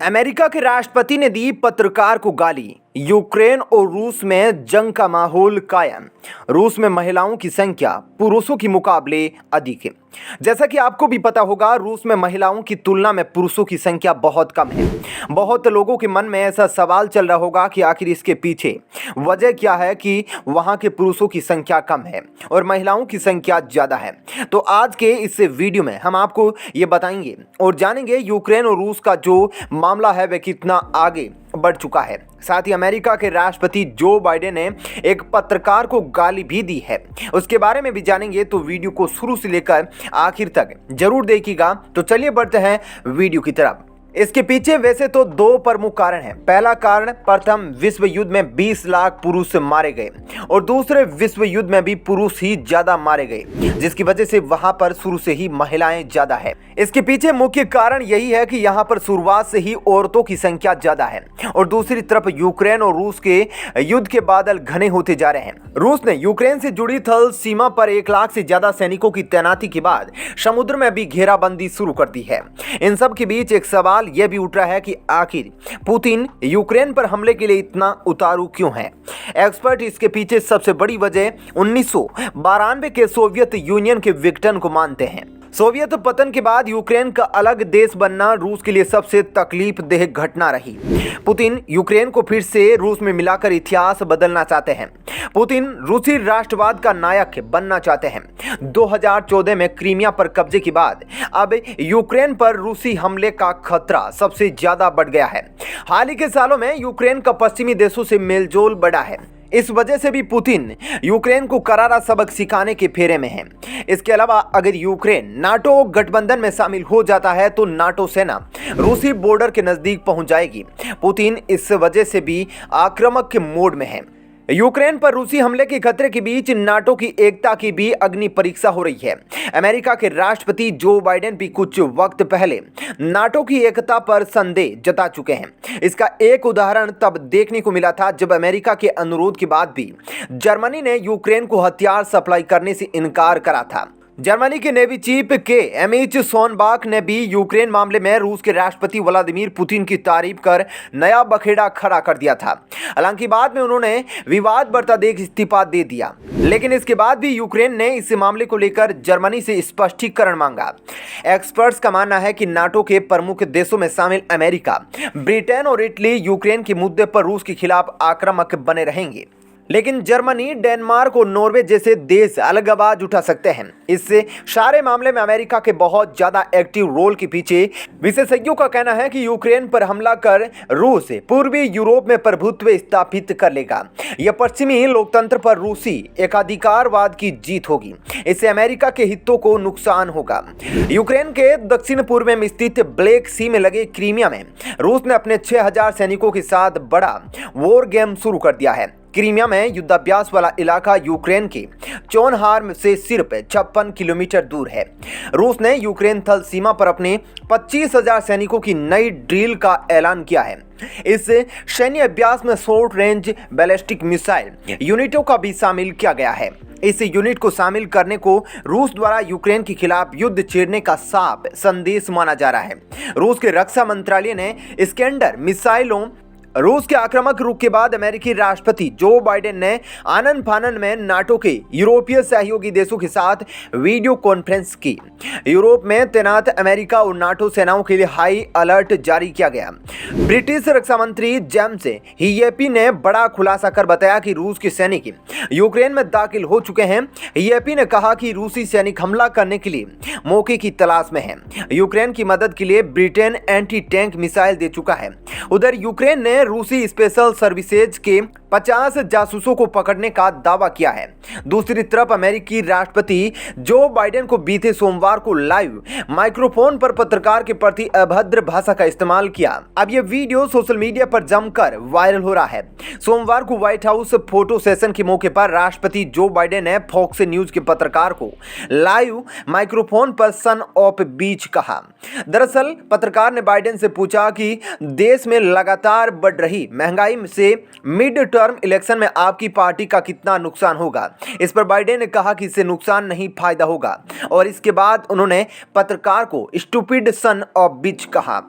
America के राष्ट्रपति ने दी पत्रकार को गाली। यूक्रेन और रूस में जंग का माहौल कायम। रूस में महिलाओं की संख्या पुरुषों के मुकाबले अधिक है। जैसा कि आपको भी पता होगा, रूस में महिलाओं की तुलना में पुरुषों की संख्या बहुत कम है। बहुत लोगों के मन में ऐसा सवाल चल रहा होगा कि आखिर इसके पीछे वजह क्या है कि वहां के पुरुषों की संख्या कम है और महिलाओं की संख्या ज़्यादा है। तो आज के इस वीडियो में हम आपको ये बताएंगे और जानेंगे यूक्रेन और रूस का जो मामला है वह कितना आगे बढ़ चुका है। साथ ही अमेरिका के राष्ट्रपति जो बाइडेन ने एक पत्रकार को गाली भी दी है, उसके बारे में भी जानेंगे। तो वीडियो को शुरू से लेकर आखिर तक जरूर देखिएगा। तो चलिए बढ़ते हैं वीडियो की तरफ। इसके पीछे वैसे तो दो प्रमुख कारण हैं। पहला कारण, प्रथम विश्व युद्ध में 20 लाख पुरुष मारे गए और दूसरे विश्व युद्ध में भी पुरुष ही ज्यादा मारे गए, जिसकी वजह से वहां पर शुरू से ही महिलाएं ज्यादा है। इसके पीछे मुख्य कारण यही है कि यहाँ पर शुरुआत से ही औरतों की संख्या ज्यादा है और दूसरी तरफ यूक्रेन और रूस के युद्ध के बादल घने होते जा रहे हैं। रूस ने यूक्रेन से जुड़ी थल सीमा पर 1 लाख से ज्यादा सैनिकों की तैनाती के बाद समुद्र में भी घेराबंदी शुरू कर दी है। इन सब के बीच एक सवाल यह भी उठ रहा है कि आखिर पुतिन यूक्रेन पर हमले के लिए इतना उतारू क्यों है। एक्सपर्ट इसके पीछे सबसे बड़ी वजह 1992 के सोवियत यूनियन के विघटन को मानते हैं। सोवियत पतन के बाद यूक्रेन का अलग देश बनना रूस के लिए सबसे तकलीफदेह घटना रही। पुतिन यूक्रेन को फिर से रूस में मिलाकर इतिहास बदलना चाहते हैं। पुतिन रूसी राष्ट्रवाद का नायक बनना चाहते हैं। 2014 में क्रीमिया पर कब्जे के बाद अब यूक्रेन पर रूसी हमले का खतरा सबसे ज्यादा बढ़ गया है। हाल ही के सालों में यूक्रेन का पश्चिमी देशों से मेलजोल बढ़ा है। इस वजह से भी पुतिन यूक्रेन को करारा सबक सिखाने के फेरे में हैं। इसके अलावा अगर यूक्रेन नाटो गठबंधन में शामिल हो जाता है तो नाटो सेना रूसी बॉर्डर के नजदीक पहुंच जाएगी। पुतिन इस वजह से भी आक्रामक के मोड में है। यूक्रेन पर रूसी हमले के खतरे के बीच नाटो की एकता की भी अग्नि परीक्षा हो रही है। अमेरिका के राष्ट्रपति जो बाइडेन भी कुछ वक्त पहले नाटो की एकता पर संदेह जता चुके हैं। इसका एक उदाहरण तब देखने को मिला था जब अमेरिका के अनुरोध के बाद भी जर्मनी ने यूक्रेन को हथियार सप्लाई करने से इनकार करा था। जर्मनी के नेवी चीफ के एमिच सोनबाक ने भी यूक्रेन मामले में रूस के राष्ट्रपति व्लादिमीर पुतिन की तारीफ कर नया बखेड़ा खड़ा कर दिया था। हालांकि बाद में उन्होंने विवाद बढ़ता देख इस्तीफा दे दिया, लेकिन इसके बाद भी यूक्रेन ने इस मामले को लेकर जर्मनी से स्पष्टीकरण मांगा। एक्सपर्ट्स का मानना है कि नाटो के प्रमुख देशों में शामिल अमेरिका, ब्रिटेन और इटली यूक्रेन के मुद्दे पर रूस के खिलाफ आक्रामक बने रहेंगे, लेकिन जर्मनी, डेनमार्क और नॉर्वे जैसे देश अलग आवाज उठा सकते हैं। इससे सारे मामले में अमेरिका के बहुत ज्यादा एक्टिव रोल के पीछे विशेषज्ञों का कहना है कि यूक्रेन पर हमला कर रूस पूर्वी यूरोप में प्रभुत्व स्थापित कर लेगा। यह पश्चिमी लोकतंत्र पर रूसी एकाधिकारवाद की जीत होगी। इससे अमेरिका के हितों को नुकसान होगा। यूक्रेन के दक्षिण पूर्व में स्थित ब्लैक सी में लगे क्रीमिया में रूस ने अपने 6000 सैनिकों के साथ बड़ा वॉर गेम शुरू कर दिया है। क्रीमिया में युद्धाभ्यास वाला इलाका यूक्रेन के चोनहार से सिर्फ 56 किलोमीटर दूर है। रूस ने यूक्रेन थल सीमा पर अपने 25,000 सैनिकों की नई ड्रिल का ऐलान किया है। इस सैन्य अभ्यास में शॉर्ट रेंज बैलिस्टिक मिसाइल यूनिटों का भी शामिल किया गया है। इस यूनिट को शामिल करने को रूस द्वारा यूक्रेन के खिलाफ युद्ध छेड़ने का साफ संदेश माना जा रहा है। रूस के रक्षा मंत्रालय ने इस्कैंडर मिसाइलों रूस के आक्रामक रुख के बाद अमेरिकी राष्ट्रपति जो बाइडेन ने आनन फानन में नाटो के यूरोपीय सहयोगी देशों के साथ वीडियो कॉन्फ्रेंस की। यूरोप में तैनात अमेरिका और नाटो सेनाओं के लिए हाई अलर्ट जारी किया गया। ब्रिटिश रक्षा मंत्री जेम्स हियेपी ने बड़ा खुलासा कर बताया कि रूस के सैनिक यूक्रेन में दाखिल हो चुके हैं। हियेपी ने कहा कि रूसी सैनिक हमला करने के लिए मौके की तलाश में हैं। यूक्रेन की मदद के लिए ब्रिटेन एंटी टैंक मिसाइल दे चुका है। उधर यूक्रेन ने रूसी स्पेशल सर्विसेज के 50 जासूसों को पकड़ने का दावा किया है। दूसरी तरफ अमेरिकी राष्ट्रपति जो बाइडेन को बीते सोमवार को लाइव माइक्रोफोन पर पत्रकार के प्रति अभद्र भाषा का इस्तेमाल किया। अब यह वीडियो सोशल मीडिया पर जमकर वायरल हो रहा है। सोमवार को व्हाइट हाउस फोटो सेशन के मौके पर राष्ट्रपति जो बाइडेन ने फॉक्स न्यूज के पत्रकार को लाइव माइक्रोफोन पर सन ऑफ बीच कहा। दरअसल पत्रकार ने बाइडेन से पूछा कि देश में लगातार बढ़ रही महंगाई से मिड टर्म इलेक्शन में आपकी पार्टी का कितना नुकसान होगा। इस पर बाइडेन ने कहा कि इससे नुकसान नहीं फायदा होगा और इसके बाद उन्होंने पत्रकार को स्टूपिड सन ऑफ बिच कहा।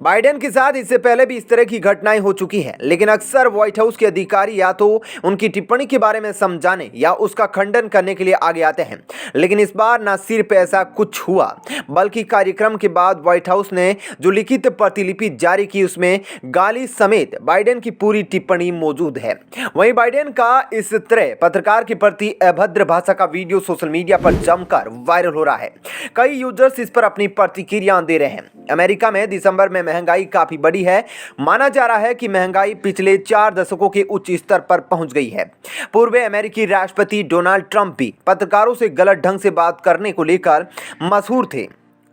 बाइडेन के साथ इससे पहले भी इस तरह की घटनाएं हो चुकी हैं, लेकिन अक्सर व्हाइट हाउस के अधिकारी या तो उनकी टिप्पणी के बारे में समझाने या उसका खंडन करने के लिए आगे आते हैं। लेकिन इस बार न सिर्फ ऐसा कुछ हुआ, बल्कि कार्यक्रम के बाद व्हाइट हाउस ने जो लिखित प्रतिलिपि जारी की उसमें गाली समेत बाइडेन की पूरी टिप्पणी मौजूद है। वहीं बाइडेन का इस तरह पत्रकार के प्रति अभद्र भाषा का वीडियो सोशल मीडिया पर जमकर वायरल हो रहा है। कई यूजर्स इस पर अपनी प्रतिक्रिया दे रहे हैं। अमेरिका में दिसंबर में महंगाई काफी बढ़ी है। माना जा रहा है कि महंगाई पिछले 4 दशकों के उच्च स्तर पर पहुंच गई है। पूर्व अमेरिकी राष्ट्रपति डोनाल्ड ट्रंप भी पत्रकारों से गलत ढंग से बात करने को लेकर मशहूर थे।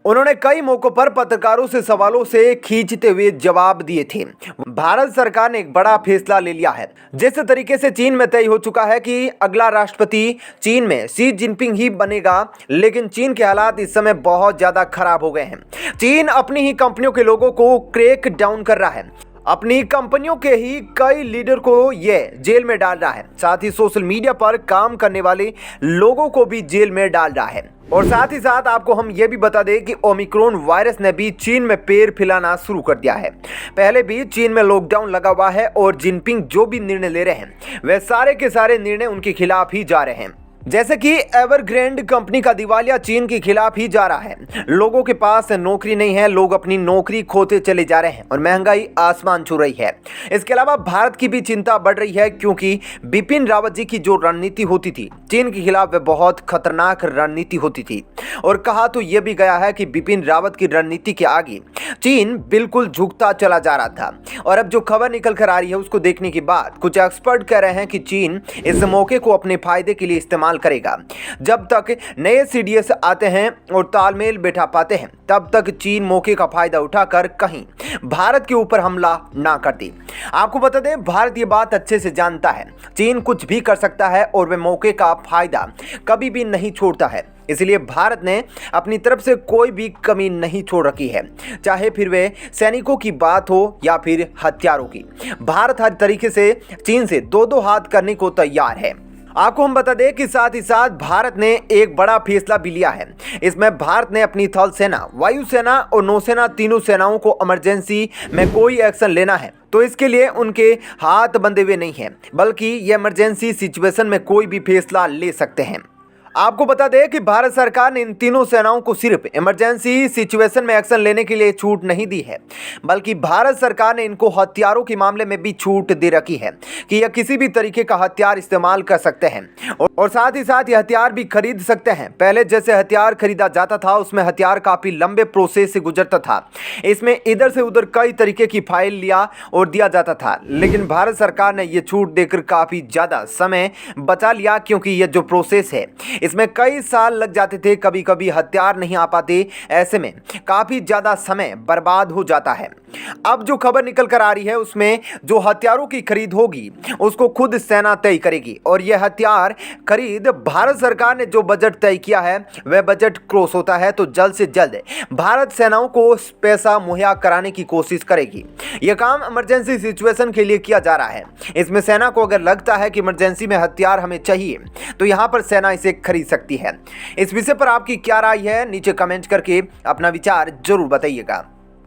उन्होंने कई मौकों पर पत्रकारों से सवालों से खींचते हुए जवाब दिए थे। भारत सरकार ने एक बड़ा फैसला ले लिया है। जिस तरीके से चीन में तय हो चुका है कि अगला राष्ट्रपति चीन में शी जिनपिंग ही बनेगा, लेकिन चीन के हालात इस समय बहुत ज्यादा खराब हो गए हैं। चीन अपनी ही कंपनियों के लोगों को क्रैक डाउन कर रहा है। अपनी कंपनियों के ही कई लीडर को यह जेल में डाल रहा है। साथ ही सोशल मीडिया पर काम करने वाले लोगों को भी जेल में डाल रहा है। और साथ ही साथ आपको हम ये भी बता दें कि ओमिक्रॉन वायरस ने भी चीन में पैर फैलाना शुरू कर दिया है। पहले भी चीन में लॉकडाउन लगा हुआ है और जिनपिंग जो भी निर्णय ले रहे हैं वह सारे के सारे निर्णय उनके खिलाफ ही जा रहे हैं। जैसे कि एवरग्रैंड कंपनी का दिवालिया चीन के खिलाफ ही जा रहा है। लोगों के पास नौकरी नहीं है, लोग अपनी नौकरी खोते चले जा रहे हैं और महंगाई आसमान छू रही है। इसके अलावा भारत की भी चिंता बढ़ रही है, क्योंकि बिपिन रावत जी की जो रणनीति होती थी चीन के खिलाफ, वह बहुत खतरनाक रणनीति होती थी। और कहा तो यह भी गया है कि बिपिन रावत की रणनीति के आगे चीन बिल्कुल झुकता चला जा रहा था। और अब जो खबर निकल कर आ रही है उसको देखने के बाद कुछ एक्सपर्ट कह रहे हैं कि चीन इस मौके को अपने फायदे के लिए इस्तेमाल करेगा। जब तक नए सीडीएस आते हैं और तालमेल बैठा पाते हैं, तब तक चीन मौके का फायदा उठाकर कहीं भारत के ऊपर हमला ना करती। आपको बता दें, भारत ये बात अच्छे से जानता है, चीन कुछ भी कर सकता है और वह मौके का फायदा कभी भी नहीं छोड़ता है। इसलिए भारत ने अपनी तरफ से कोई भी कमी नहीं छोड़ रखी है, चाहे फिर वे सैनिकों की बात हो या फिर हथियारों की। भारत हर तरीके से चीन से दो हाथ करने को तैयार है। आपको हम बता दें कि साथ ही साथ भारत ने एक बड़ा फैसला भी लिया है। इसमें भारत ने अपनी थल सेना, वायुसेना और नौसेना तीनों सेनाओं को इमरजेंसी में कोई एक्शन लेना है तो इसके लिए उनके हाथ बंधे हुए नहीं हैं, बल्कि ये इमरजेंसी सिचुएशन में कोई भी फैसला ले सकते हैं। आपको बता दें कि भारत सरकार ने इन तीनों सेनाओं को सिर्फ इमरजेंसी सिचुएशन में एक्शन लेने के लिए छूट नहीं दी है, बल्कि भारत सरकार ने इनको हथियारों के मामले में भी छूट दे रखी है कि यह किसी भी तरीके का हथियार इस्तेमाल कर सकते हैं और साथ ही साथ ये हथियार भी खरीद सकते हैं। पहले जैसे हथियार खरीदा जाता था उसमें हथियार काफी लंबे प्रोसेस से गुजरता था। इसमें इधर से उधर कई तरीके की फाइल लिया और दिया जाता था, लेकिन भारत सरकार ने यह छूट देकर काफी ज्यादा समय बचा लिया, क्योंकि यह जो प्रोसेस है इसमें कई साल लग जाते थे, कभी कभी हथियार नहीं आ पाते, ऐसे में काफी ज्यादा समय बर्बाद हो जाता है। अब जो खबर निकल कर आ रही है उसमें जो हथियारों की खरीद होगी उसको खुद सेना तय करेगी और यह हथियार खरीद भारत सरकार ने जो बजट तय किया है वह बजट क्रॉस होता है तो जल्द से जल्द भारत सेनाओं को पैसा मुहैया कराने की कोशिश करेगी। यह काम इमरजेंसी सिचुएशन के लिए किया जा रहा है। इसमें सेना को अगर लगता है कि इमरजेंसी में हथियार हमें चाहिए तो यहाँ पर सेना इसे खरीद सकती है। इस विषय पर आपकी क्या राय है, नीचे कमेंट करके अपना विचार जरूर बताइएगा।